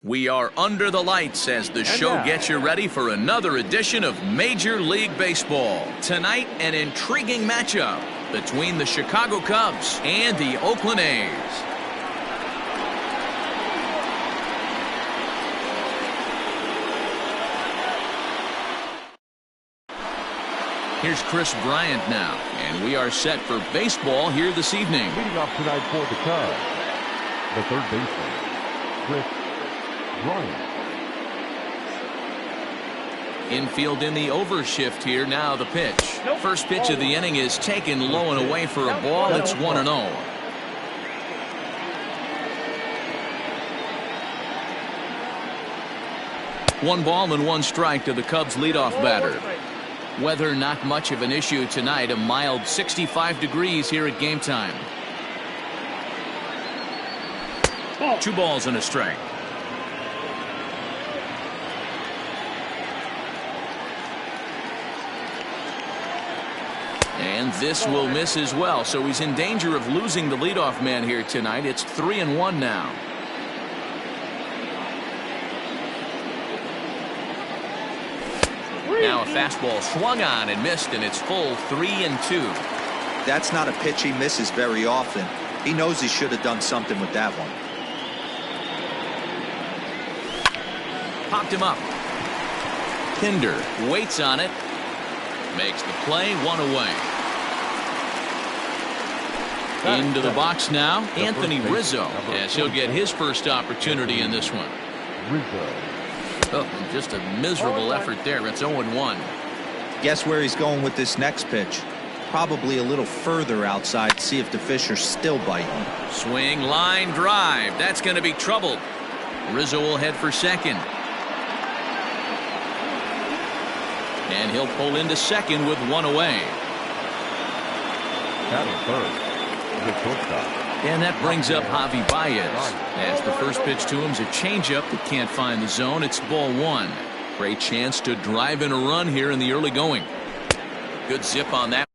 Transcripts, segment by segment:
We are under the lights as the show gets you ready for another edition of Major League Baseball. Tonight, an intriguing matchup between the Chicago Cubs and the Oakland A's. Here's Chris Bryant now, and we are set for baseball here this evening. Leading off tonight for the Cubs, the third baseman, Chris Bryant. Infield in the overshift here. Now the pitch. First pitch of the inning is taken low and away for a ball. It's 1-0. One ball and one strike to the Cubs leadoff batter. Weather not much of an issue tonight. A mild 65 degrees here at game time. 2 balls and a strike. And this will miss as well, so he's in danger of losing the leadoff man here tonight. It's 3-1 now. Now a fastball swung on and missed, and it's full 3-2. That's not a pitch he misses very often. He knows he should have done something with that one. Popped him up. Pinder waits on it. Makes the play, 1 away. Into the box now, Anthony Rizzo, as he'll get his first opportunity in this one. Oh, just a miserable effort there. It's 0-1. Guess where he's going with this next pitch? Probably a little further outside. See if the fish are still biting. Swing, line, drive. That's going to be trouble. Rizzo will head for second. And he'll pull into second with 1 away. Batting first, the shortstop. And that brings up Javi Baez, as the first pitch to him is a changeup that can't find the zone. It's ball 1. Great chance to drive in a run here in the early going. Good zip on that.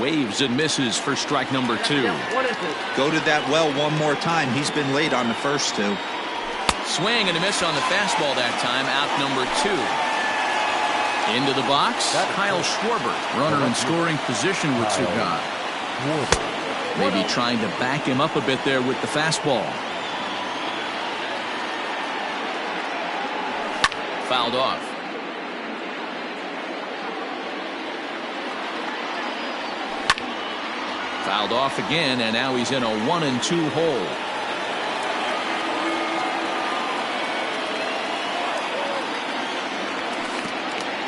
Waves and misses for strike number 2. Go to that well one more time. He's been late on the first 2. Swing and a miss on the fastball that time. Out number 2. Into the box, Kyle Schwarber, runner in scoring position with Sugan. Maybe trying to back him up a bit there with the fastball. Fouled off. Fouled off again, and now he's in a 1-2 hole.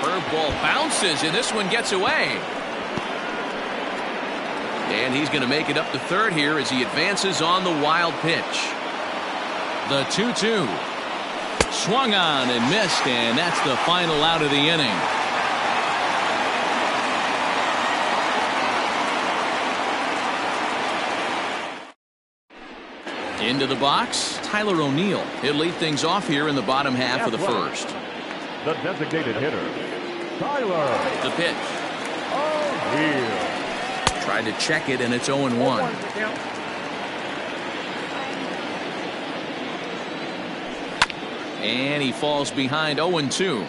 Curveball bounces, and this one gets away. And he's going to make it up to third here as he advances on the wild pitch. The 2-2. Swung on and missed, and that's the final out of the inning. Into the box, Tyler O'Neill. He'll lead things off here in the bottom half of the first. The designated hitter, Tyler. The pitch. O'Neill. Tried to check it, and it's 0-1. And he falls behind 0-2.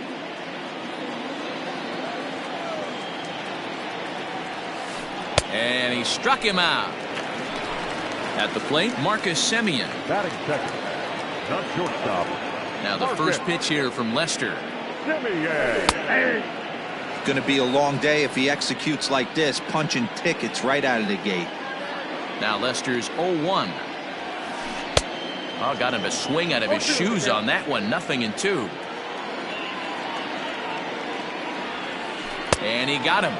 And he struck him out. At the plate, Marcus Semien. Batting second, the shortstop. Now the first pitch here from Lester. Going to be a long day if he executes like this, punching tickets right out of the gate. Now Lester's 0-1. Oh, got him a swing out of his shoes on that one. 0-2. And he got him.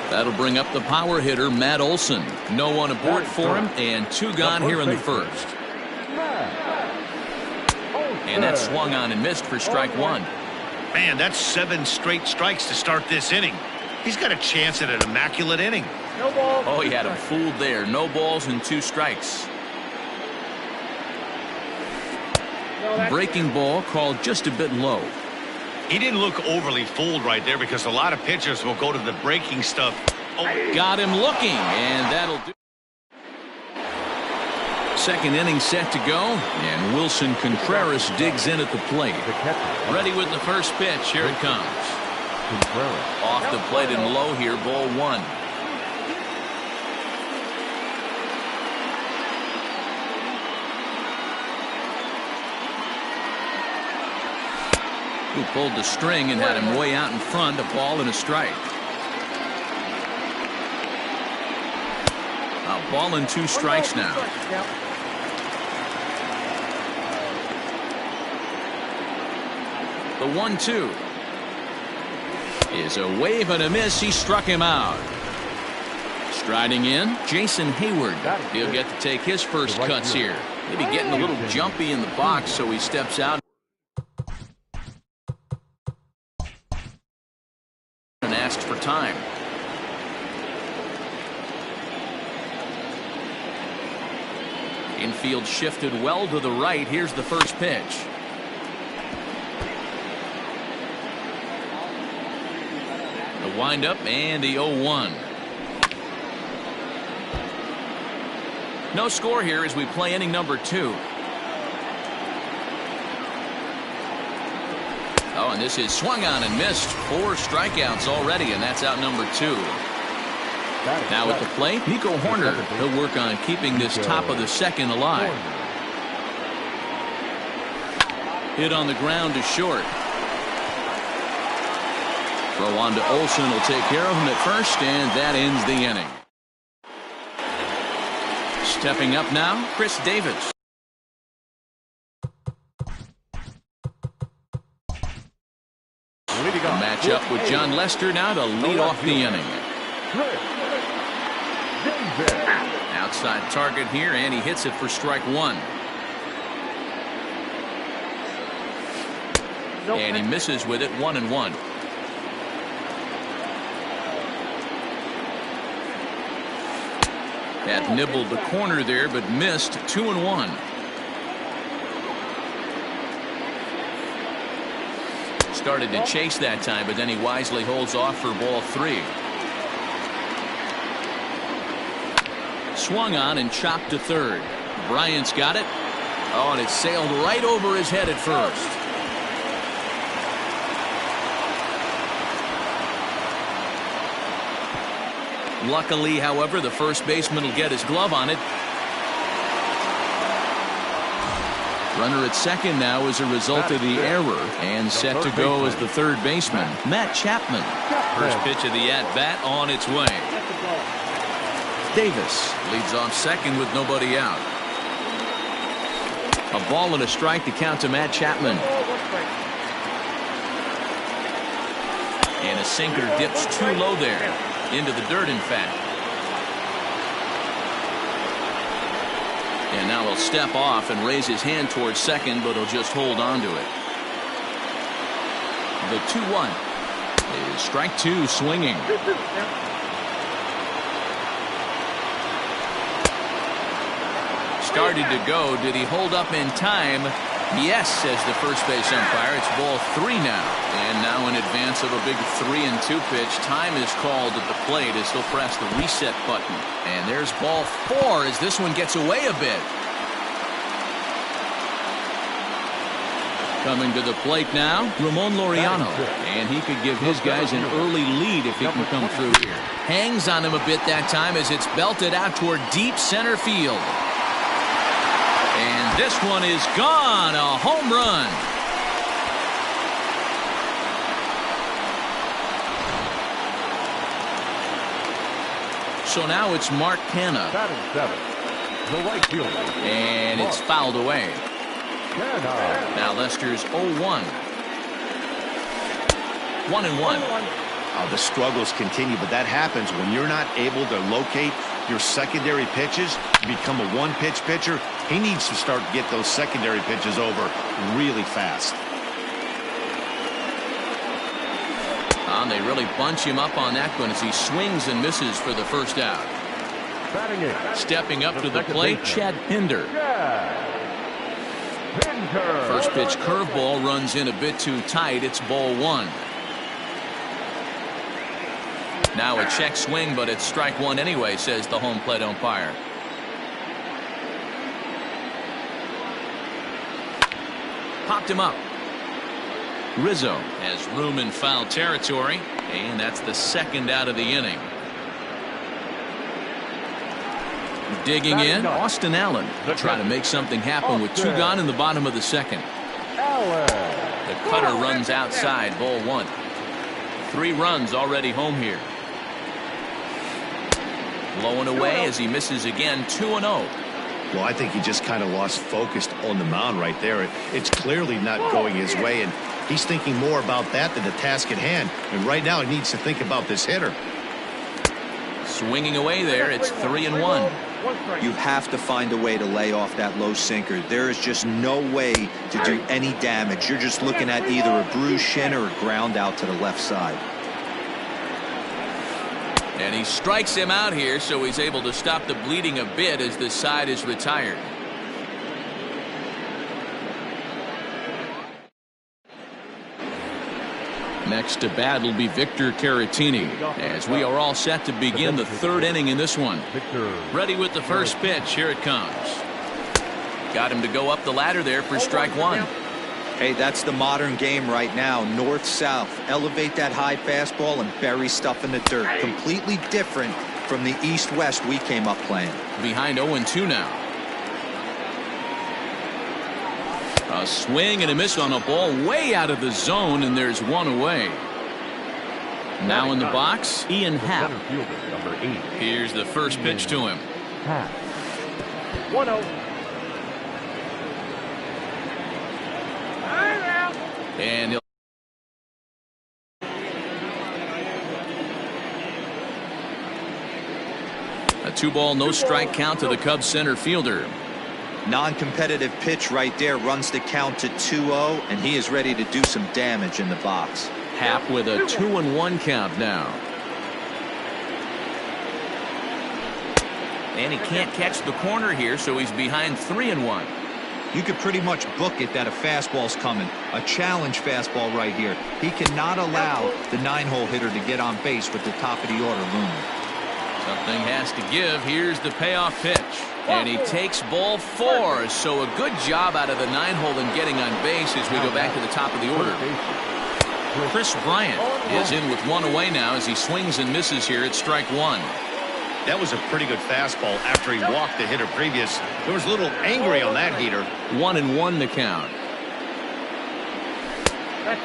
That'll bring up the power hitter, Matt Olson. No one aboard for him, and 2 gone here in the first. And that swung on and missed for strike 1. Man, that's 7 straight strikes to start this inning. He's got a chance at an immaculate inning. Oh, he had him fooled there. No balls and 2 strikes. Breaking ball called just a bit low. He didn't look overly fooled right there because a lot of pitchers will go to the breaking stuff. Oh, got him looking, and that'll do. second inning set to go, and Wilson Contreras digs in at the plate. The catcher. Ready with the first pitch. Here it comes. Contreras. Off the plate and low here, ball one. Who pulled the string and had him way out in front, a ball and a strike. A ball and 2 strikes now. The 1-2 is a wave and a miss. He struck him out. Striding in, Jason Hayward. He'll get to take his first cuts here. Maybe getting a little jumpy in the box, so he steps out and asks for time. Infield shifted well to the right. Here's the first pitch. The windup and the 0-1. No score here as we play inning number 2. Oh, and this is swung on and missed. 4 strikeouts already, and that's out number 2. Now at the plate, Nico Horner. He'll work on keeping this top of the second alive. Hit on the ground to short. Throw on to Olsen will take care of him at first, and that ends the inning. Stepping up now, Chris Davis. A matchup with John Lester now to lead off the inning. Outside target here, and he hits it for strike 1. And he misses with it, 1-1. Had nibbled the corner there, but missed, 2-1. Started to chase that time, but then he wisely holds off for ball 3. Swung on and chopped to third. Bryant's got it. Oh, and it sailed right over his head at first. Luckily, however, the first baseman will get his glove on it. Runner at second now as a result of the error, and set to go as the third baseman, Matt Chapman. First pitch of the at-bat on its way. Davis leads off second with nobody out. A ball and a strike to count to Matt Chapman. And a sinker dips too low there. Into the dirt, in fact. And now he'll step off and raise his hand towards second, but he'll just hold on to it. The 2-1 is strike 2, swinging. Started to go. Did he hold up in time? Yes, says the first base umpire. It's ball 3 now. And now in advance of a big 3-2 pitch, time is called at the plate as he'll press the reset button. And there's ball 4 as this one gets away a bit. Coming to the plate now, Ramon Laureano. And he could give his guys an early lead if he can come through here. Hangs on him a bit that time as it's belted out toward deep center field. And this one is gone. A home run. So now it's Mark Canha. Batting 7, the right fielder. And it's fouled away. Now Lester's 0-1. 1-1. The struggles continue, but that happens when you're not able to locate your secondary pitches. You become a one-pitch pitcher. He needs to start to get those secondary pitches over really fast. And they really bunch him up on that one as he swings and misses for the first out. Stepping up to the plate, Chad Pinder. First pitch curveball runs in a bit too tight. It's ball 1. Now a check swing, but it's strike 1 anyway, says the home plate umpire. popped him up. Rizzo has room in foul territory, and that's the second out of the inning. Digging in, Austin Allen trying to make something happen with 2 gone in the bottom of the second. The cutter runs outside, ball 1. 3 runs already home here. Low and away as he misses again, 2-0. Well, I think he just kind of lost focus on the mound right there. It's clearly not going his way, and he's thinking more about that than the task at hand. And right now he needs to think about this hitter. Swinging away there, it's 3-1. You have to find a way to lay off that low sinker. There is just no way to do any damage. You're just looking at either a bruised shin or a ground out to the left side. And he strikes him out here, so he's able to stop the bleeding a bit as this side is retired. Next to bat will be Victor Caratini, as we are all set to begin the 3rd inning in this one. Ready with the first pitch. Here it comes. Got him to go up the ladder there for strike 1. Hey, that's the modern game right now. North-south. Elevate that high fastball and bury stuff in the dirt. Completely different from the east-west we came up playing. Behind 0-2 now. A swing and a miss on a ball way out of the zone, and there's 1 away. Now in the box, Ian Happ. Here's the first pitch to him. 1-0. And he'll a 2-ball, no strike count to the Cubs center fielder. Non-competitive pitch right there, runs the count to 2-0, and he is ready to do some damage in the box. Happ with a 2-1 count now. And he can't catch the corner here, so he's behind 3-1. You could pretty much book it that a fastball's coming. A challenge fastball right here. He cannot allow the 9-hole hitter to get on base with the top of the order looming. Something has to give. Here's the payoff pitch. And he takes ball 4. So a good job out of the 9-hole in getting on base as we go back to the top of the order. Chris Bryant is in with 1 away now as he swings and misses here at strike 1. That was a pretty good fastball after he walked the hitter previous. There was a little angry on that heater. 1-1 the count.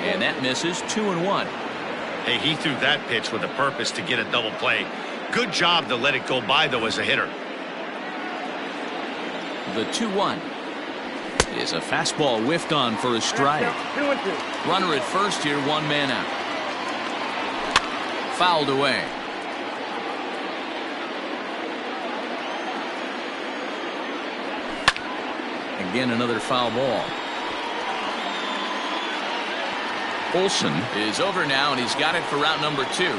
And that misses. 2-1. Hey, he threw that pitch with a purpose to get a double play. Good job to let it go by, though, as a hitter. The 2-1 is a fastball whiffed on for a strike. Runner at first here, 1 man out. Fouled away. Again, another foul ball. Olsen is over now, and he's got it for route number 2.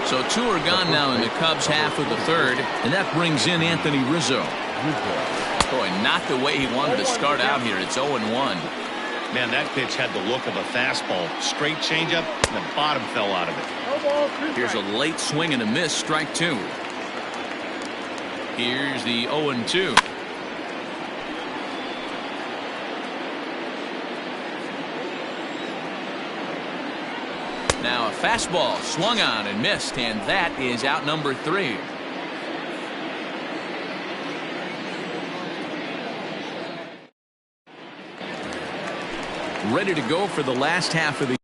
So 2 are gone now in the Cubs half of the 3rd, and that brings in Anthony Rizzo. Boy, not the way he wanted to start out here. It's 0-1. Man, that pitch had the look of a fastball. Straight changeup, and the bottom fell out of it. Here's a late swing and a miss, strike 2. Here's the 0-2. Now a fastball swung on and missed, and that is out number 3. Ready to go for the last half of the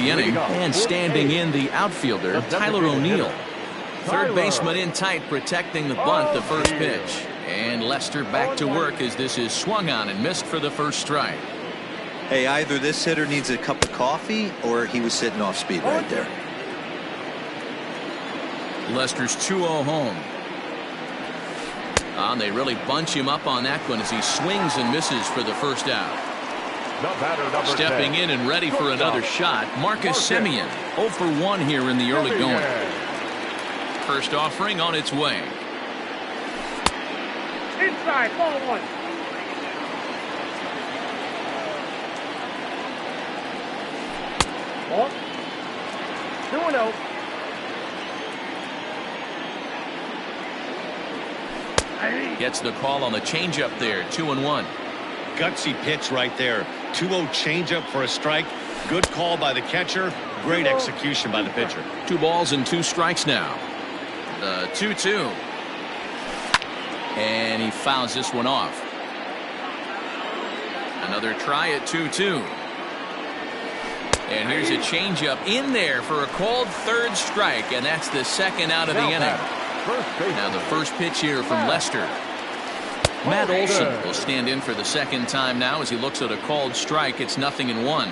inning, and standing in the outfielder, Tyler O'Neill. Third baseman in tight, protecting the bunt, the first pitch. And Lester back to work as this is swung on and missed for the first strike. Hey, either this hitter needs a cup of coffee or he was sitting off speed right there. Lester's 2-0 home. And they really bunch him up on that one as he swings and misses for the first out. Stepping in and ready for another shot, Marcus Semien. 0 for 1 here in the early going. First offering on its way. Inside, ball 1. Ball. 2-0. Gets the call on the changeup there. 2-1. Gutsy pitch right there. 2-0 changeup for a strike. Good call by the catcher. Great execution by the pitcher. 2 balls and 2 strikes now. The 2-2. And he fouls this one off. Another try at 2-2. And here's a changeup in there for a called 3rd strike, and that's the 2nd out of the inning. Now the first pitch here from Lester. Matt Olson will stand in for the 2nd time now as he looks at a called strike. It's 0-1.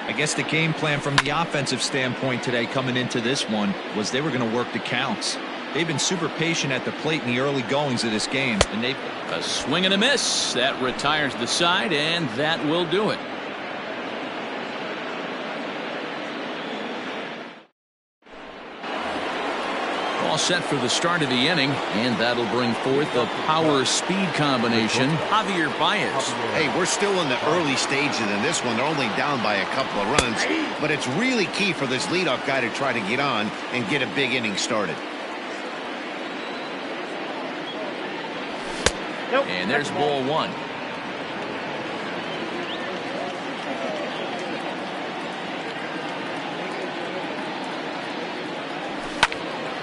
I guess the game plan from the offensive standpoint today coming into this one was they were going to work the counts. They've been super patient at the plate in the early goings of this game, and they've a swing and a miss that retires the side, and that will do it. All set for the start of the inning, and that'll bring forth the power speed combination. Javier Baez. Hey, we're still in the early stages in this one. They're only down by a couple of runs, but it's really key for this leadoff guy to try to get on and get a big inning started. And there's ball 1.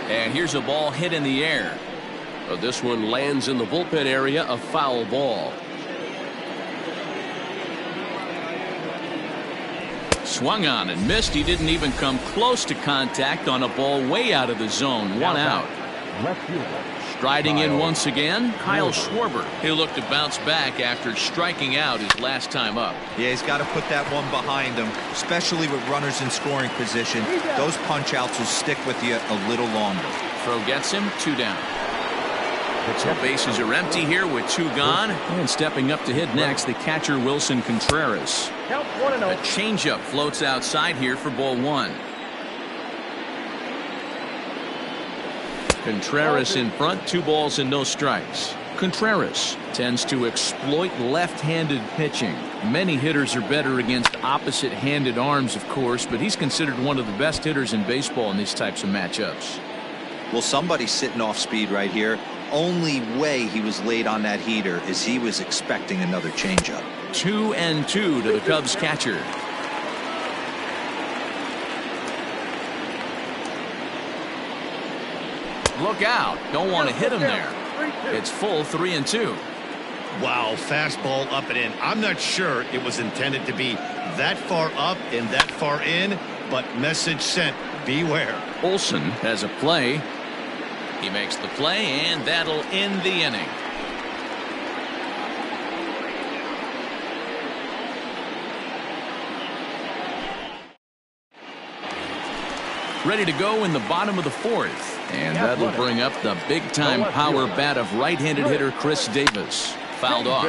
And here's a ball hit in the air. This one lands in the bullpen area, a foul ball. Swung on and missed. He didn't even come close to contact on a ball way out of the zone. 1 out. Left fielder. Striding in once again, Kyle Schwarber. He'll look to bounce back after striking out his last time up. Yeah, he's got to put that one behind him, especially with runners in scoring position. Those punch outs will stick with you a little longer. Throw gets him. 2 down. So bases are empty here with 2 gone. And stepping up to hit next, the catcher Wilson Contreras. A changeup floats outside here for ball 1. Contreras in front, 2 balls and no strikes. Contreras tends to exploit left-handed pitching. Many hitters are better against opposite-handed arms, of course, but he's considered one of the best hitters in baseball in these types of matchups. Well, somebody's sitting off speed right here. Only way he was late on that heater is he was expecting another changeup. 2-2 to the Cubs catcher. Look out. Don't want to hit him there. It's full 3-2. Wow, fastball up and in. I'm not sure it was intended to be that far up and that far in, but message sent. Beware. Olson has a play. He makes the play, and that'll end the inning. Ready to go in the bottom of the 4th. And that'll bring up the big-time power bat of right-handed hitter Chris Davis. Fouled off.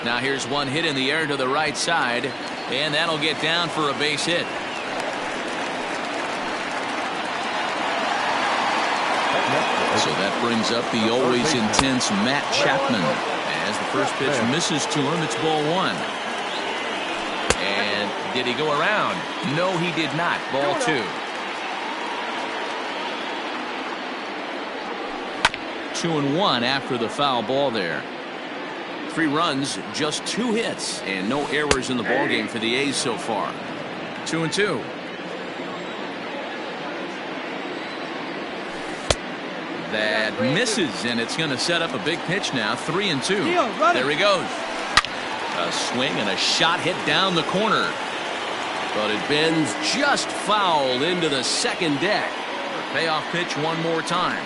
Now here's one hit in the air to the right side, and that'll get down for a base hit. So that brings up the always intense Matt Chapman. As the first pitch misses to him, it's ball 1. And did he go around? No, he did not. Ball 2. 2-1 after the foul ball there. 3 runs, just 2 hits, and no errors in the ballgame for the A's so far. 2-2. That misses, and it's going to set up a big pitch now. 3-2. There he goes. A swing and a shot hit down the corner. But it bends just foul into the second deck. The payoff pitch one more time.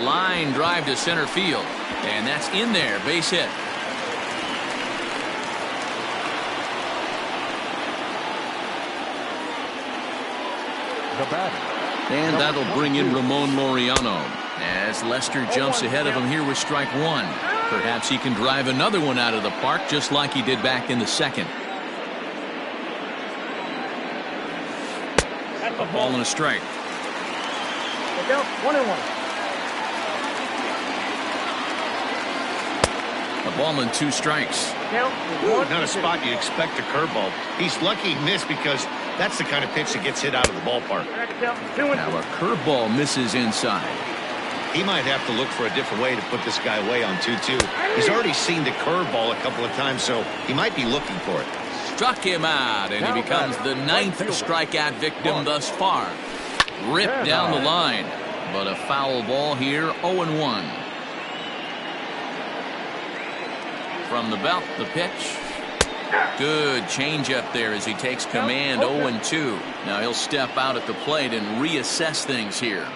Line drive to center field. And that's in there. Base hit. And that'll bring in Ramon Laureano as Lester jumps ahead of him here with strike 1. Perhaps he can drive another one out of the park just like he did back in the second. A ball and a strike. Look out, 1-1. Ball and 2 strikes. Not a spot you expect a curveball. He's lucky he missed because that's the kind of pitch that gets hit out of the ballpark. Now a curveball misses inside. He might have to look for a different way to put this guy away on 2-2. He's already seen the curveball a couple of times, so he might be looking for it. Struck him out, and he becomes the 9th strikeout victim thus far. Ripped down the line, but a foul ball here, 0-1. From the belt, the pitch. Good changeup there as he takes command, 0-2. Now he'll step out at the plate and reassess things here.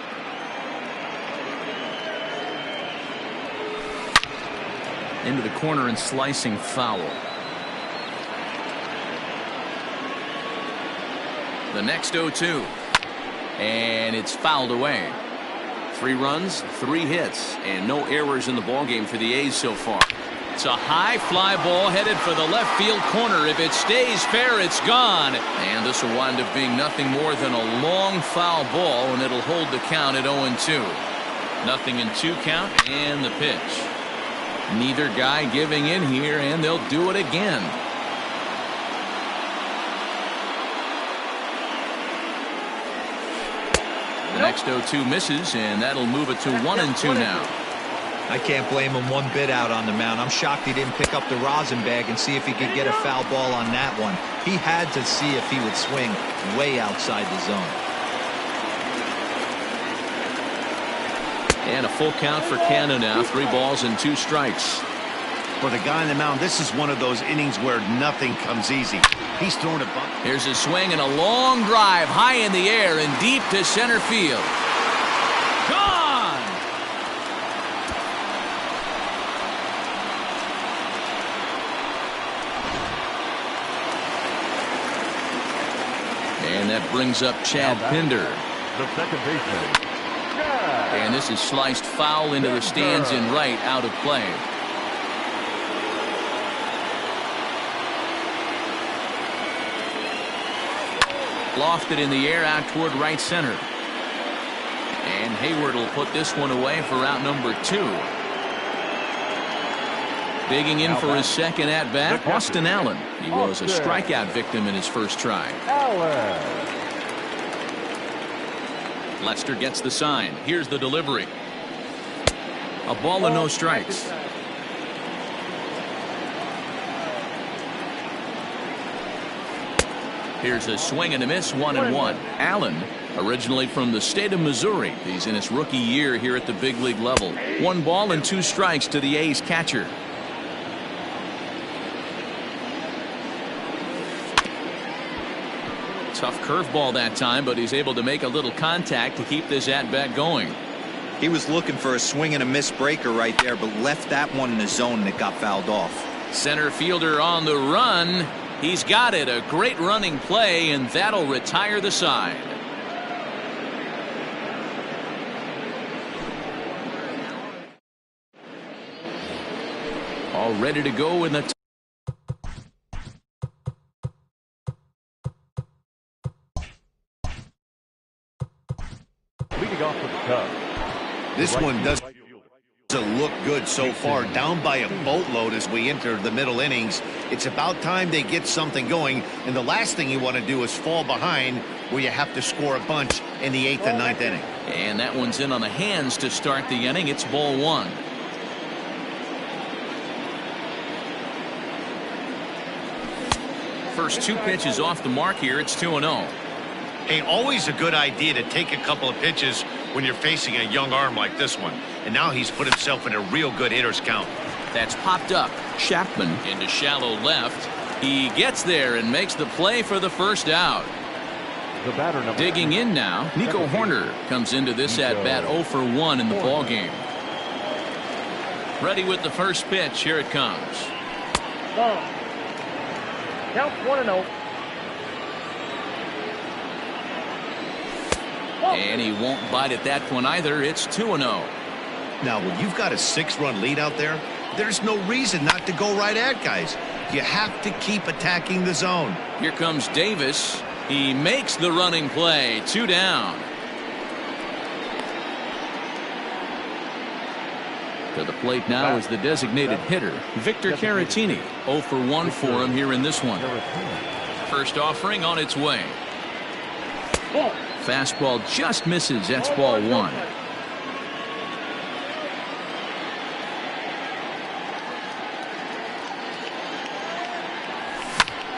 Into the corner and slicing foul. The next 0-2. And it's fouled away. 3 runs, 3 hits, and no errors in the ballgame for the A's so far. It's a high fly ball headed for the left field corner. If it stays fair, it's gone. And this will wind up being nothing more than a long foul ball, and it'll hold the count at 0-2. Nothing in 2 count, and the pitch. Neither guy giving in here, and they'll do it again. The next 0-2 misses, and that'll move it to 1-2 now. I can't blame him one bit out on the mound. I'm shocked he didn't pick up the rosin bag and see if he could get a foul ball on that one. He had to see if he would swing way outside the zone. And a full count for Canha now. 3 balls and 2 strikes. For the guy on the mound, this is one of those innings where nothing comes easy. He's thrown a bunt. Here's a swing and a long drive high in the air and deep to center field. Gone! And that brings up Chad Pinder. The second baseman. And this is sliced foul into the stands in right, out of play. Lofted in the air out toward right center. And Hayward will put this one away for out number 2. Digging in for his second at bat, Austin Allen. He was a strikeout victim in his first try. Lester gets the sign. Here's the delivery. A ball and no strikes. Here's a swing and a miss, 1-1. Allen, originally from the state of Missouri. He's in his rookie year here at the big league level. 1 ball and 2 strikes to the A's catcher. Tough curveball that time, but he's able to make a little contact to keep this at-bat going. He was looking for a swing and a miss breaker right there, but left that one in the zone and it got fouled off. Center fielder on the run. He's got it. A great running play, and that'll retire the side. All ready to go in the Leading off with the Cubs. This one doesn't look good so far. Down by a boatload as we enter the middle innings. It's about time they get something going, and the last thing you want to do is fall behind where you have to score a bunch in the 8th and 9th inning. And that one's in on the hands to start the inning. It's ball 1. First 2 pitches off the mark here. It's 2-0. Hey, always a good idea to take a couple of pitches when you're facing a young arm like this one. And now he's put himself in a real good hitter's count. That's popped up. Chapman into shallow left. He gets there and makes the play for the first out. The batter number Digging in now, Nico Horner comes into this at-bat 0 for 1 in the ballgame. Ready with the first pitch. Here it comes. Count 1-0. And he won't bite at that one either. It's 2-0. Now, when you've got a 6-run lead out there, there's no reason not to go right at guys. You have to keep attacking the zone. Here comes Davis. He makes the running play. 2 down. To the plate now is the designated hitter, Victor Caratini. 0 for 1 for him here in this one. First offering on its way. Fastball just misses. That's ball 1.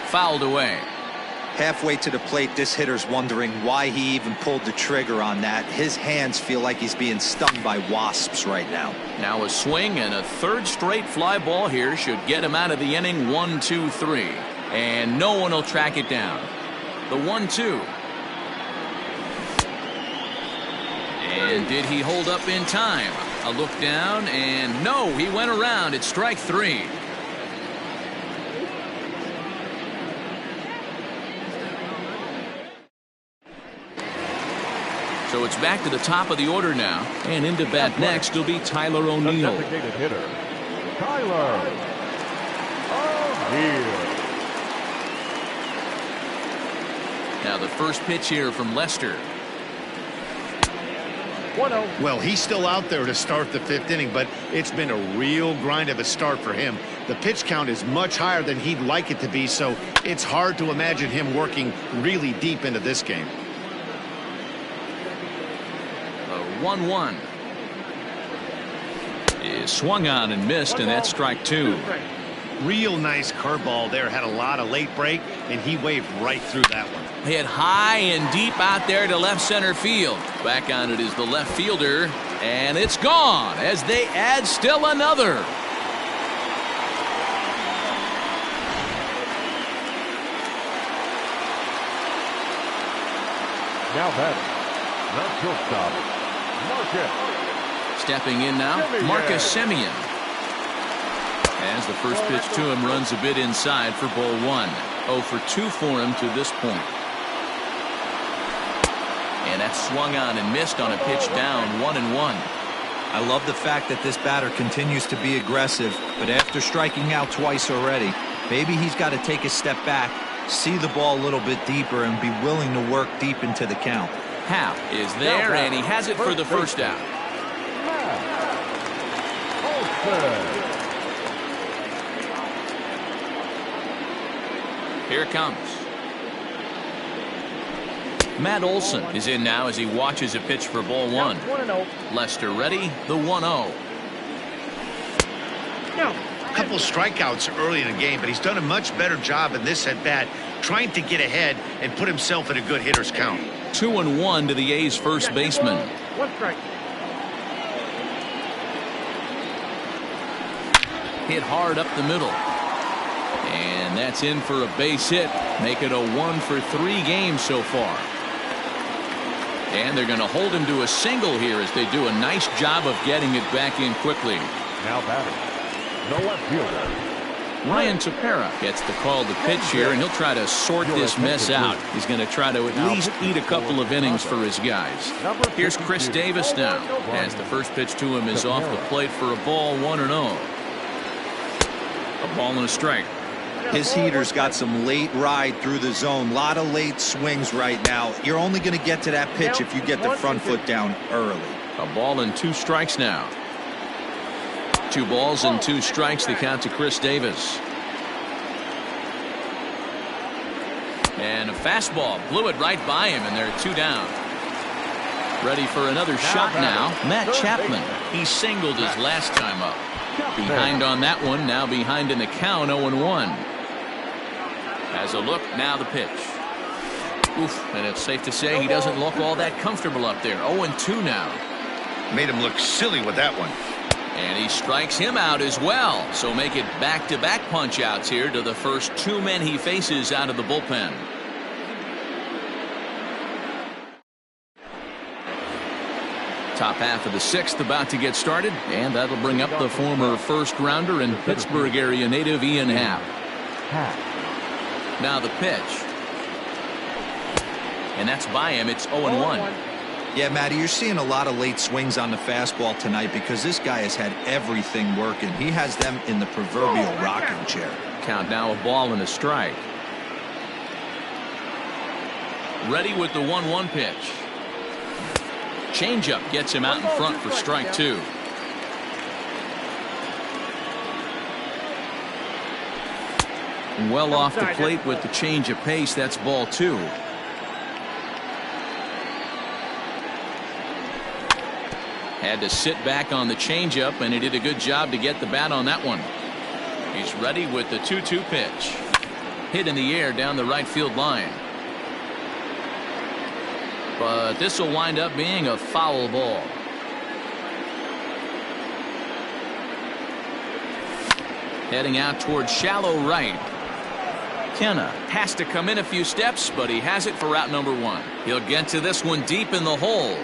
Fouled away. Halfway to the plate, this hitter's wondering why he even pulled the trigger on that. His hands feel like he's being stung by wasps right now. Now a swing and a third straight fly ball here should get him out of the inning. 1, 2, 3. And no one will track it down. The 1-2. And did he hold up in time? A look down, and no, he went around. It's strike 3. So it's back to the top of the order now, and into bat next will be Tyler O'Neill. Designated hitter, Tyler O'Neill. Now the first pitch here from Lester. 1-0. Well, he's still out there to start the 5th inning, but it's been a real grind of a start for him. The pitch count is much higher than he'd like it to be, so it's hard to imagine him working really deep into this game. 1-1 is swung on and missed, and that's strike 2. Real nice curveball there. Had a lot of late break, and he waved right through that one. Hit high and deep out there to left center field. Back on it is the left fielder, and it's gone as they add still another. Now batting, not shortstop, Marcus. Stepping in now, Marcus Semien. As the first pitch to him runs a bit inside for ball 1. 0 for 2 for him to this point. And that's swung on and missed on a pitch down. 1-1. I love the fact that this batter continues to be aggressive, but after striking out twice already, maybe he's got to take a step back, see the ball a little bit deeper, and be willing to work deep into the count. Happ is there, and he has it for the first out. Here it comes. Matt Olson is in now as he watches a pitch for ball 1. 1-0. Lester ready, the 1-0. A couple strikeouts early in the game, but he's done a much better job in this at bat, trying to get ahead and put himself in a good hitter's count. 2-1 to the A's first baseman. 1 strike. Hit hard up the middle. And that's in for a base hit. Make it a 1 for 3 games so far. And they're going to hold him to a single here as they do a nice job of getting it back in quickly. Now batting, the left fielder, Ryan Tepera gets the call to pitch here, and he'll try to sort this mess out. He's going to try to at least eat a couple of innings for his guys. Here's Chris Davis now, as the first pitch to him is off the plate for a ball. 1-0. A ball and a strike. His heater's got some late ride through the zone. A lot of late swings right now. You're only going to get to that pitch if you get the front foot down early. A ball and 2 strikes now. 2 balls and 2 strikes, the count to Chris Davis. And a fastball blew it right by him, and they're 2 down. Ready for another shot now, Matt Chapman. He singled his last time up. Behind on that one, now behind in the count. 0-1. Has a look, now the pitch. Oof, and it's safe to say he doesn't look all that comfortable up there. 0-2 now. Made him look silly with that one. And he strikes him out as well. So make it back-to-back punch-outs here to the first 2 men he faces out of the bullpen. Top half of the 6th about to get started, and that'll bring up the former first-rounder and Pittsburgh area native Ian Happ. Now the pitch. And that's by him. It's 0-1. Yeah, Matty, you're seeing a lot of late swings on the fastball tonight because this guy has had everything working. He has them in the proverbial rocking chair. Count now, a ball and a strike. Ready with the 1-1 pitch. Changeup gets him out in front for strike 2. Well off the plate with the change of pace. That's ball 2. Had to sit back on the changeup, and he did a good job to get the bat on that one. He's ready with the 2-2 pitch. Hit in the air down the right field line. But this will wind up being a foul ball. Heading out towards shallow right. Kenna has to come in a few steps, but he has it for route number 1. He'll get to this one deep in the hole.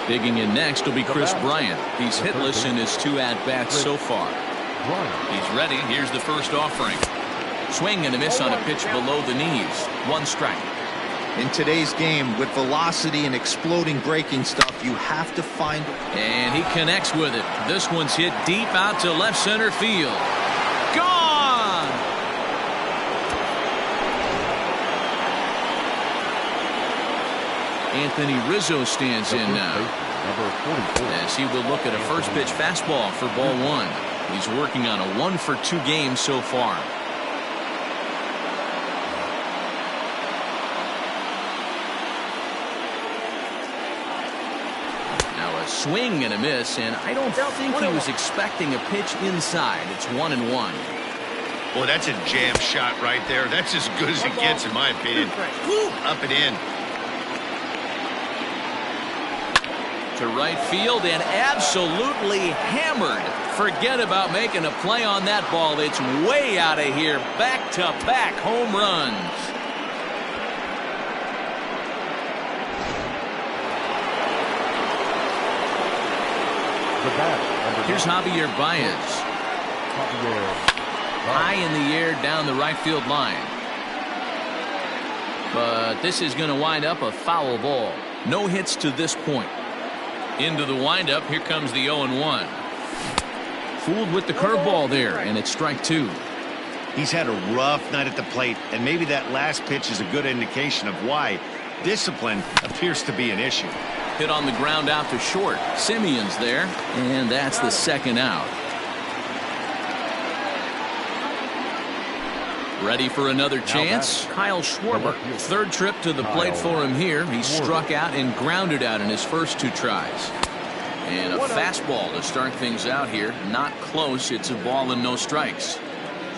Digging in next will be Chris Bryant. He's hitless in his 2 at-bats so far. He's ready. Here's the first offering. Swing and a miss on a pitch below the knees. 1 strike. In today's game, with velocity and exploding breaking stuff, you have to find... And he connects with it. This one's hit deep out to left center field. Gone! Anthony Rizzo stands in now, as he will look at a first pitch fastball for ball 1. He's working on a 1-for-2 game so far. Now a swing and a miss, and I don't think he was expecting a pitch inside. It's 1-1. Boy, that's a jam shot right there. That's as good as it gets, in my opinion. Woo, up and in. To right field and absolutely hammered. Forget about making a play on that ball. It's way out of here. Back-to-back home runs. Here's Javier Baez. High in the air down the right field line. But this is going to wind up a foul ball. No hits to this point. Into the windup. Here comes the 0-1. Fooled with the curveball there, and it's strike 2. He's had a rough night at the plate, and maybe that last pitch is a good indication of why. Discipline appears to be an issue. Hit on the ground out to short. Simeon's there, and that's the second out. Ready for another chance? Kyle Schwarber. 3rd trip to the plate for him here. He struck out and grounded out in his first 2 tries. And a fastball to start things out here. Not close. It's a ball and no strikes.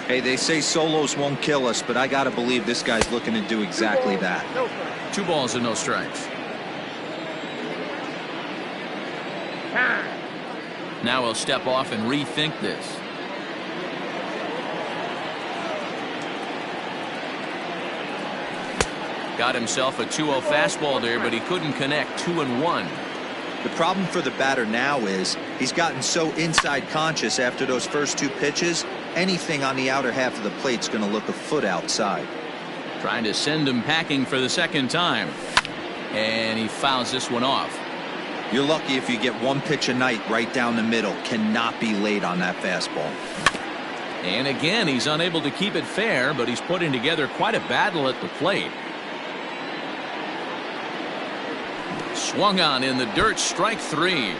Hey, they say solos won't kill us, but I got to believe this guy's looking to do exactly that. 2 balls and no strikes. Now he'll step off and rethink this. Got himself a 2-0 fastball there, but he couldn't connect. 2-1. The problem for the batter now is he's gotten so inside conscious after those first 2 pitches. Anything on the outer half of the plate's going to look a foot outside. Trying to send him packing for the second time. And he fouls this one off. You're lucky if you get 1 pitch a night right down the middle. Cannot be late on that fastball. And again, he's unable to keep it fair, but he's putting together quite a battle at the plate. Swung on in the dirt, strike 3.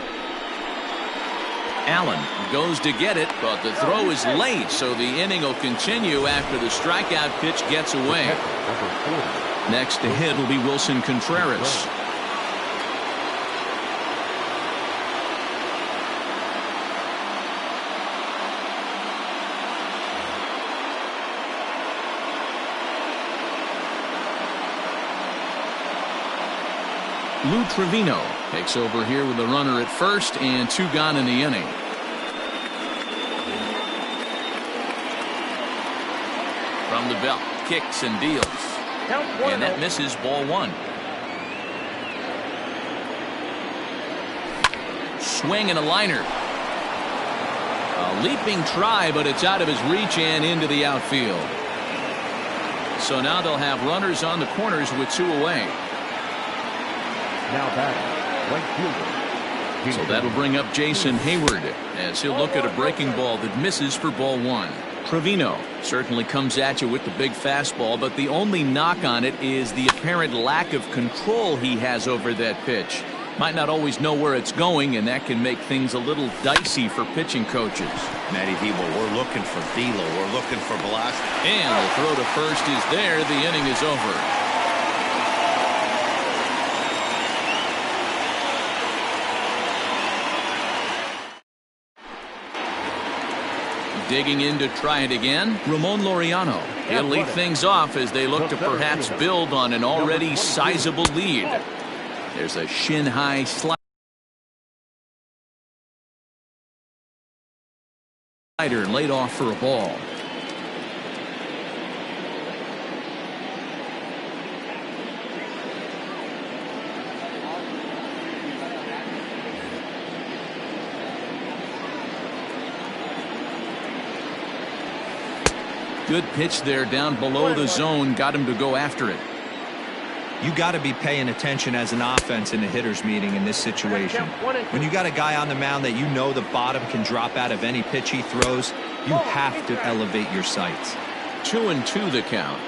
Allen goes to get it, but the throw is late, so the inning will continue after the strikeout pitch gets away. Next to hit will be Wilson Contreras. Lou Trevino takes over here with a runner at first and 2 gone in the inning. From the belt, kicks and deals. And that misses, ball 1. Swing and a liner. A leaping try, but it's out of his reach and into the outfield. So now they'll have runners on the corners with 2 away. Now batting, right fielder. So that'll bring up Jason Hayward as he'll look at a breaking ball that misses for ball 1. Trevino certainly comes at you with the big fastball, but the only knock on it is the apparent lack of control he has over that pitch. Might not always know where it's going, and that can make things a little dicey for pitching coaches. Matty Debo, we're looking for Velo. We're looking for velocity. And the throw to first is there. The inning is over. Digging in to try it again, Ramon Laureano. He'll lead things off as they look to perhaps build on an already sizable lead. There's a shin-high slider laid off for a ball. Good pitch there down below the zone. Got him to go after it. You got to be paying attention as an offense in a hitter's meeting in this situation. When you got a guy on the mound that you know the bottom can drop out of any pitch he throws, you have to elevate your sights. 2-2 the count.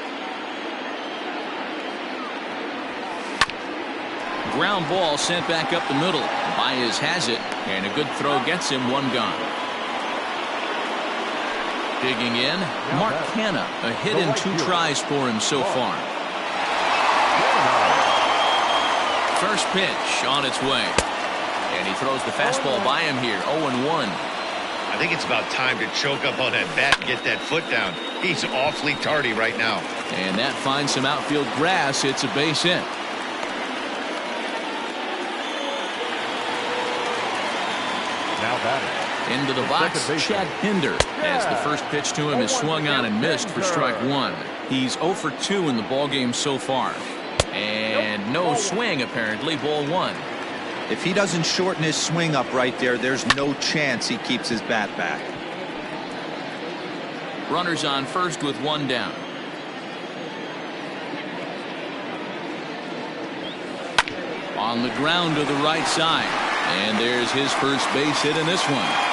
Ground ball sent back up the middle. Baez has it, and a good throw gets him one gone. Digging in, Mark Canha. A hit in 2 tries for him so far. First pitch on its way. And he throws the fastball by him here. 0-1. I think it's about time to choke up on that bat and get that foot down. He's awfully tardy right now. And that finds some outfield grass. It's a base hit. Now batting. Into the box, Chad Pinder, as the first pitch to him is swung on and missed for strike 1. He's 0 for 2 in the ballgame so far. And no swing, apparently, ball 1. If he doesn't shorten his swing up right there, there's no chance he keeps his bat back. Runners on first with 1 down. On the ground to the right side. And there's his first base hit in this one.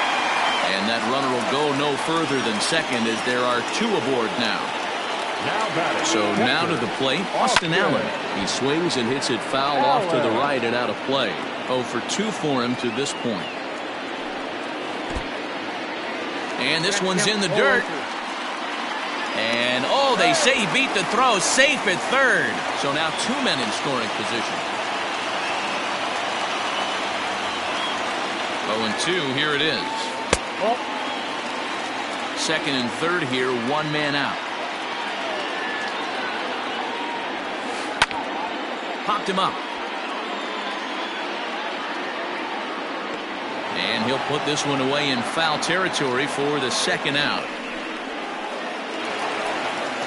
And that runner will go no further than second as there are 2 aboard now. So now to the plate, Austin Allen. He swings and hits it foul off to the right and out of play. 0 for 2 for him to this point. And this one's in the dirt. And oh, they say he beat the throw, safe at third. So now 2 men in scoring position. 0-2, here it is. Second and third here, 1 man out. Popped him up. And he'll put this one away in foul territory for the second out.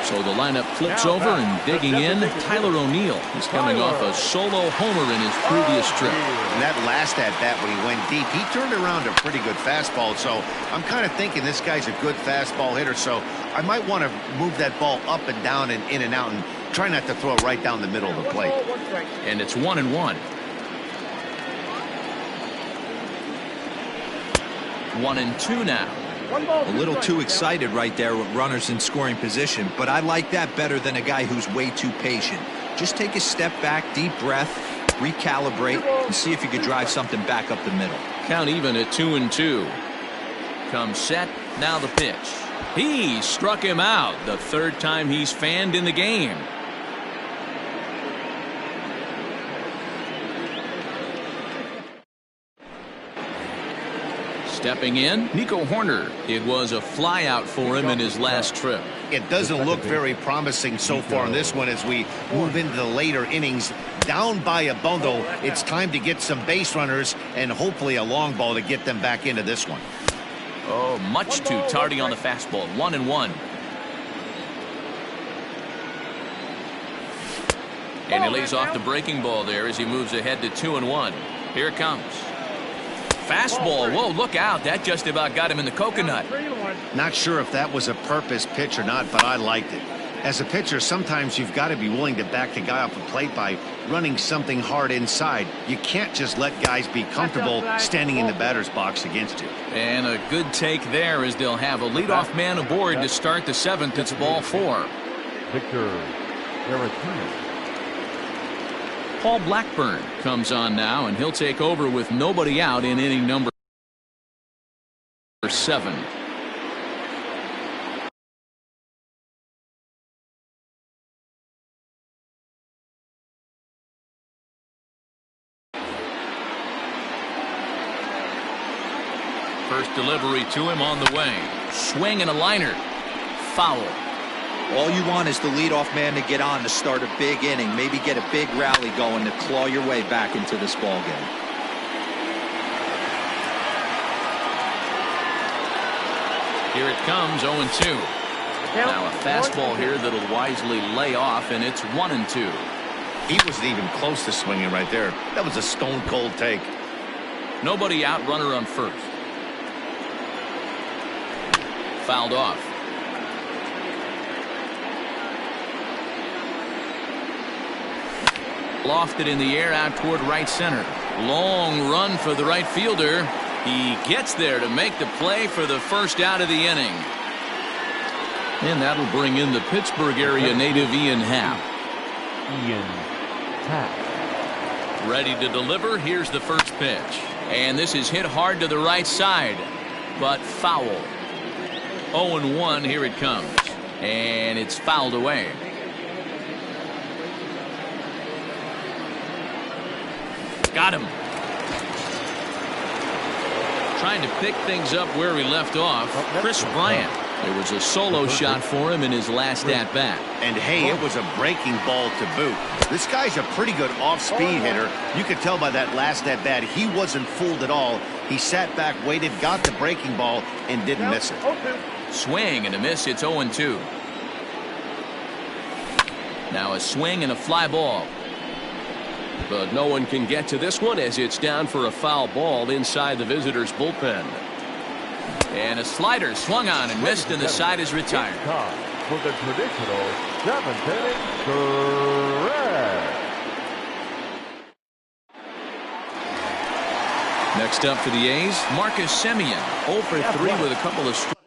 So the lineup flips over and digging in, Tyler O'Neill is coming off a solo homer in his previous trip. And that last at-bat when he went deep, he turned around a pretty good fastball. So I'm kind of thinking this guy's a good fastball hitter. So I might want to move that ball up and down and in and out and try not to throw it right down the middle of the plate. And it's 1-1. 1-2 now. A little too excited right there with runners in scoring position, but I like that better than a guy who's way too patient. Just take a step back, deep breath, recalibrate, and see if you could drive something back up the middle. Count even at 2-2. Comes set, now the pitch. He struck him out, the 3rd time he's fanned in the game. Stepping in, Nico Hoerner. It was a flyout for him in his last trip. It doesn't look very promising so far in this one as we move into the later innings. Down by a bundle, it's time to get some base runners and hopefully a long ball to get them back into this one. Oh, much too tardy on the fastball. 1-1. And he lays off the breaking ball there as he moves ahead to 2-1. Here it comes. Fastball. Whoa, look out. That just about got him in the coconut. Not sure if that was a purpose pitch or not, but I liked it. As a pitcher, sometimes you've got to be willing to back the guy off the plate by running something hard inside. You can't just let guys be comfortable standing in the batter's box against you. And a good take there as they'll have a leadoff man aboard to start the 7th. It's ball 4. Victor Caratini. Paul Blackburn comes on now, and he'll take over with nobody out in inning number 7. First delivery to him on the way. Swing and a liner. Foul. All you want is the leadoff man to get on to start a big inning, maybe get a big rally going to claw your way back into this ball game. Here it comes, 0-2. Now a fastball here that'll wisely lay off, and it's 1-2. He wasn't even close to swinging right there. That was a stone-cold take. Nobody out, runner on first. Fouled off. Lofted in the air out toward right center. Long run for the right fielder. He gets there to make the play for the first out of the inning. And that'll bring in the Pittsburgh area native Ian Happ. Ian Happ. Ready to deliver. Here's the first pitch. And this is hit hard to the right side, but foul. 0-1, here it comes. And it's fouled away. Got him. Trying to pick things up where he left off. Chris Bryant. There was a solo shot for him in his last at-bat. And hey, it was a breaking ball to boot. This guy's a pretty good off-speed hitter. You could tell by that last at-bat he wasn't fooled at all. He sat back, waited, got the breaking ball, and didn't miss it. Swing and a miss. It's 0-2. Now a swing and a fly ball. But no one can get to this one as it's down for a foul ball inside the visitors' bullpen. And a slider swung on and missed, and the side is retired. Time for the traditional 7th inning stretch. Next up for the A's, Marcus Semien. 0 for 3 with a couple of strikes.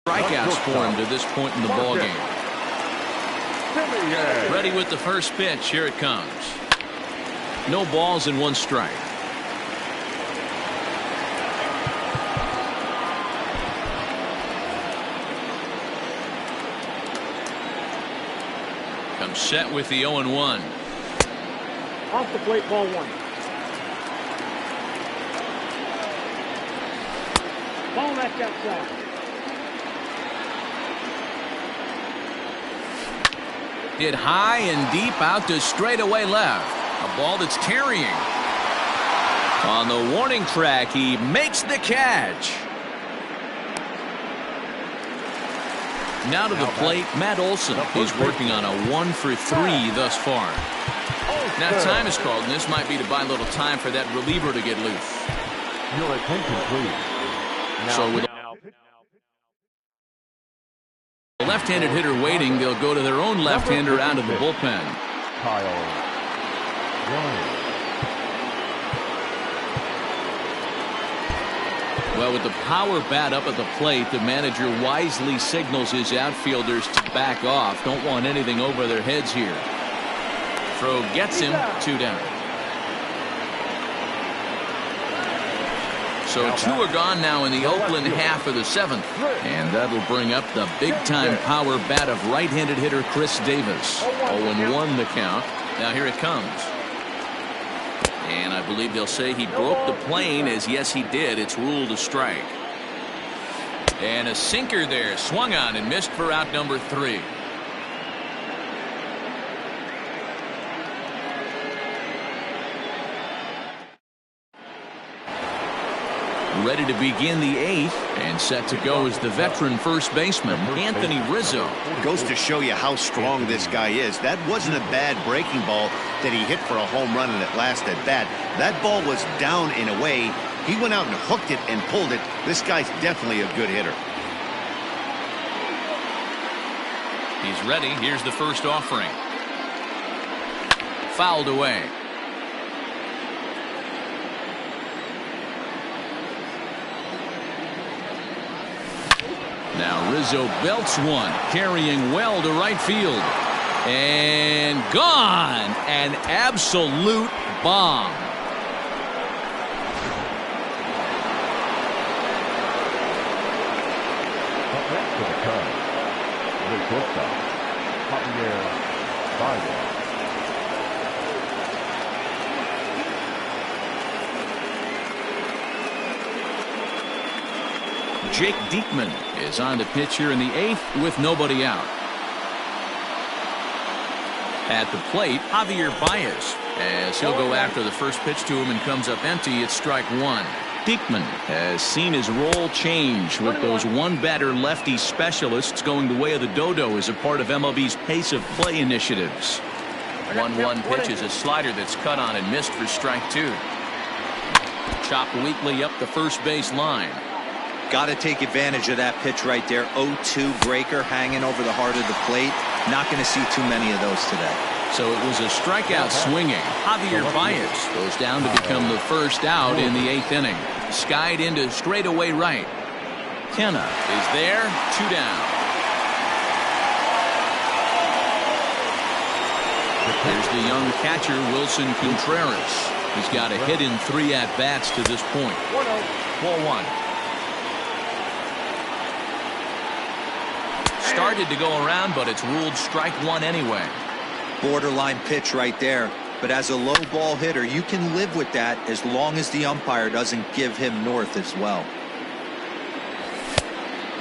Strikeouts for him to this point in the ball game. Ready with the first pitch. Here it comes. No balls and 1 strike. Comes set with the 0-1. Off the plate, ball 1. Ball back outside. Hit high and deep out to straightaway left. A ball that's carrying. On the warning track, he makes the catch. Now to the plate, Matt Olson. He's working on a 1 for 3 thus far. Now time is called, and this might be to buy a little time for that reliever to get loose. Your attention, please. So with the left-handed hitter waiting, they'll go to their own left-hander out of the bullpen. Kyle Ryan. Well, with the power bat up at the plate, the manager wisely signals his outfielders to back off. Don't want anything over their heads here. Throw gets him, 2 down. So 2 are gone now in the Oakland half of the 7th. And that'll bring up the big-time power bat of right-handed hitter Chris Davis. 0-1 the count. Now here it comes. And I believe they'll say he broke the plane, as yes he did. It's ruled a strike. And a sinker there, swung on and missed for out number 3. Ready to begin the 8th, and set to go is the veteran first baseman, Anthony Rizzo. Goes to show you how strong this guy is. That wasn't a bad breaking ball. that he hit for a home run in that last at bat. That ball was down in a way. He went out and hooked it and pulled it. This guy's definitely a good hitter. He's ready. Here's the first offering. Fouled away. Now Rizzo belts one, carrying well to right field. And gone. An absolute bomb. Up next to the Cubs, the shortstop, Javier Baez. Jake Diekman is on the pitch here in the 8th with nobody out. At the plate, Javier Baez, as he'll go after the first pitch to him and comes up empty. It's strike one. Diekman has seen his role change with those one-batter lefty specialists going the way of the dodo as a part of MLB's pace of play initiatives. 1-1 pitch is a slider that's cut on and missed for strike two. Chopped weakly up the first base line. Got to take advantage of that pitch right there. 0-2 breaker hanging over the heart of the plate. Not going to see too many of those today. So it was a strikeout swinging. Javier Baez goes down to become the first out in the 8th inning. Skied into straightaway right. Kenna is there. 2 down. Here's the young catcher, Wilson Contreras. He's got a hit in 3 at-bats to this point. 4-1. Started to go around, but it's ruled strike one anyway. Borderline pitch right there. But as a low ball hitter, you can live with that as long as the umpire doesn't give him north as well.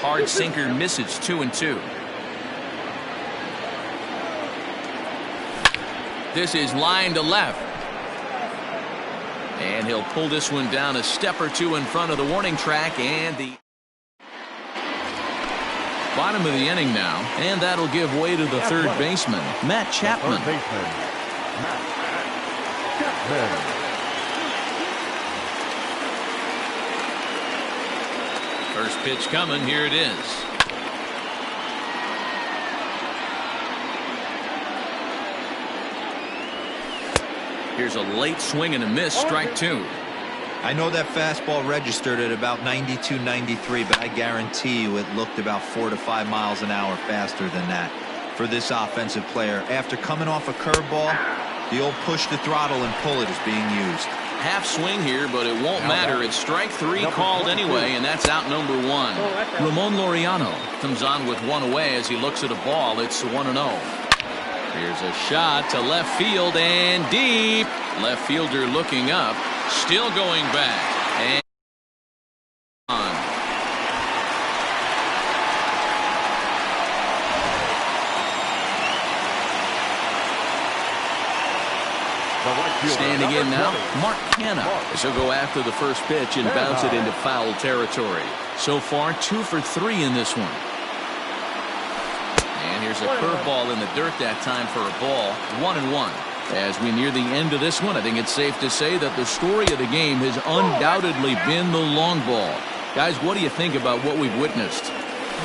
Hard sinker misses. 2-2. This is line to left. And he'll pull this one down a step or two in front of the warning track, and the bottom of the inning now, and that'll give way to the third baseman, Matt Chapman. Third baseman, Matt Chapman. First pitch coming. Here it is. Here's a late swing and a miss. Strike two. I know that fastball registered at about 92, 93, but I guarantee you it looked about 4 to 5 miles an hour faster than that for this offensive player. After coming off a curveball, the old push the throttle and pull it is being used. Half swing here, but it won't matter. It's strike three called anyway, and that's out number one. Ramon Laureano comes on with one away as he looks at a ball. It's 1-0. Here's a shot to left field and deep. Left fielder looking up. Still going back. And on. Standing in now, Mark Canha, as he'll go after the first pitch and bounce it into foul territory. So far, 2 for 3 in this one. And here's a curveball in the dirt that time for a ball. 1-1. As we near the end of this one, I think it's safe to say that the story of the game has undoubtedly been the long ball. Guys, what do you think about what we've witnessed?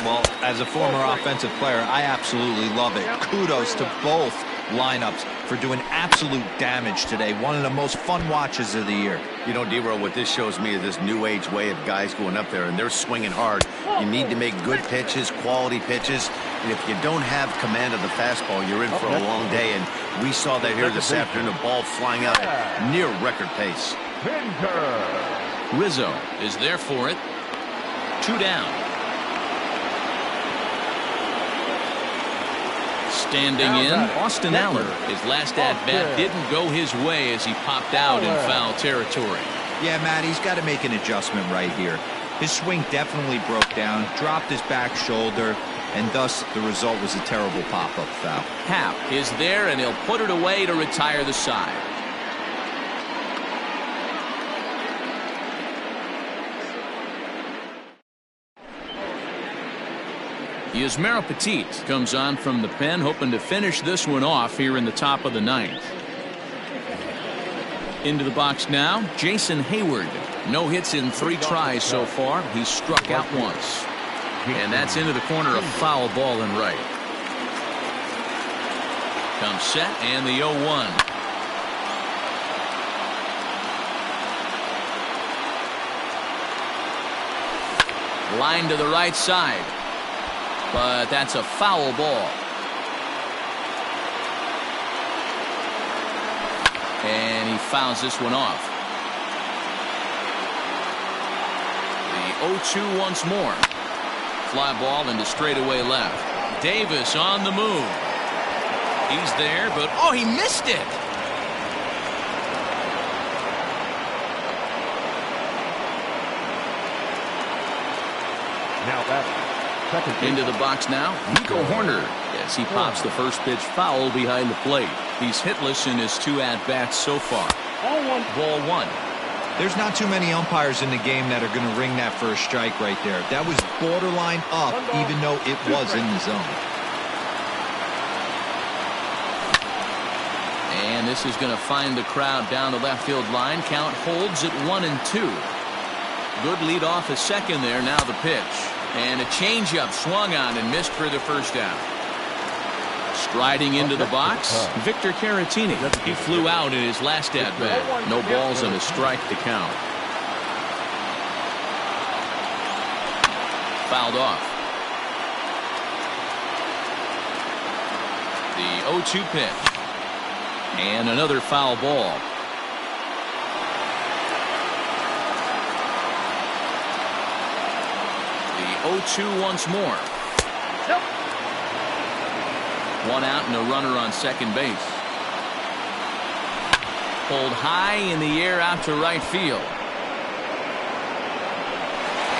Well, as a former offensive player, I absolutely love it. Kudos to both lineups for doing absolute damage today. One of the most fun watches of the year. You know, D-Roll, what this shows me is this new age way of guys going up there, and they're swinging hard. You need to make good pitches, quality pitches, and if you don't have command of the fastball, you're in for a long day, and we saw that here this afternoon, the ball flying out at near record pace. Rizzo is there for it. 2 down. Standing in, Austin Allen. His last at-bat didn't go his way as he popped out in foul territory. Yeah, Matt, he's got to make an adjustment right here. His swing definitely broke down, dropped his back shoulder, and thus the result was a terrible pop-up foul. Happ is there, and he'll put it away to retire the side. Yusmeiro Petit comes on from the pen, hoping to finish this one off here in the top of the 9th. Into the box now, Jason Hayward. No hits in 3 tries so far. He's struck out once. And that's into the corner, a foul ball and right. Comes set and the 0-1. Line to the right side. But that's a foul ball. And he fouls this one off. The 0-2 once more. Fly ball into straightaway left. Davis on the move. He's there, but oh, he missed it. Now that second into the box now, Nico Horner, as he pops the first pitch foul behind the plate. He's hitless in his 2 at-bats so far. Ball 1. There's not too many umpires in the game that are going to ring that first strike right there. That was borderline up, even though it was in the zone. And this is going to find the crowd down the left field line. Count holds at 1-2. Good lead off a second there. Now the pitch. And a changeup swung on and missed for the first down. Striding into the box, Victor Caratini. He flew out in his last at-bat. No balls and a strike to count. Fouled off. The 0-2 pitch. And another foul ball. The 0-2 once more. One out and a runner on second base. Pulled high in the air out to right field.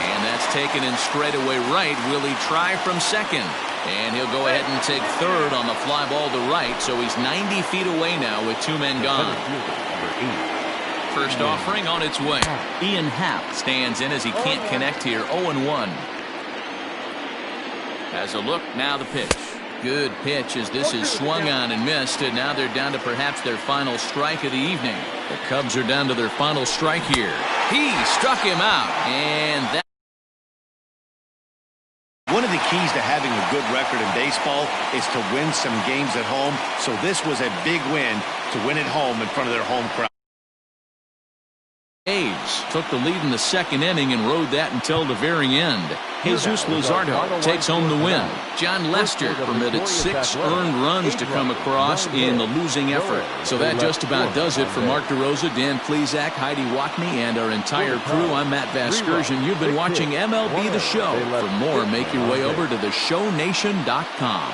And that's taken in straightaway right. Will he try from second? And he'll go ahead and take third on the fly ball to right. So he's 90 feet away now with 2 men gone. First offering on its way. Ian Happ stands in as he can't connect here. 0-1. Has a look, now the pitch. Good pitch as this is swung on and missed, and now they're down to perhaps their final strike of the evening. The Cubs are down to their final strike here. He struck him out, and that. One of the keys to having a good record in baseball is to win some games at home, so this was a big win to win at home in front of their home crowd. A's took the lead in the second inning and rode that until the very end. Jesus Luzardo takes home the win. John Lester permitted 6 earned runs to come across in the losing effort. So that just about does it for Mark DeRosa, Dan Plesac, Heidi Watney, and our entire crew. I'm Matt Vasgersian. You've been watching MLB The Show. For more, make your way over to theshownation.com.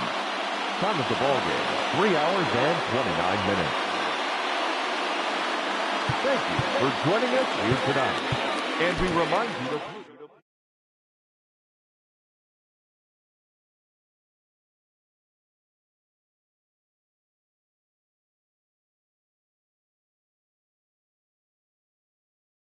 Time of the ball game, 3 hours and 29 minutes. Thank you for joining us here tonight. And we remind you to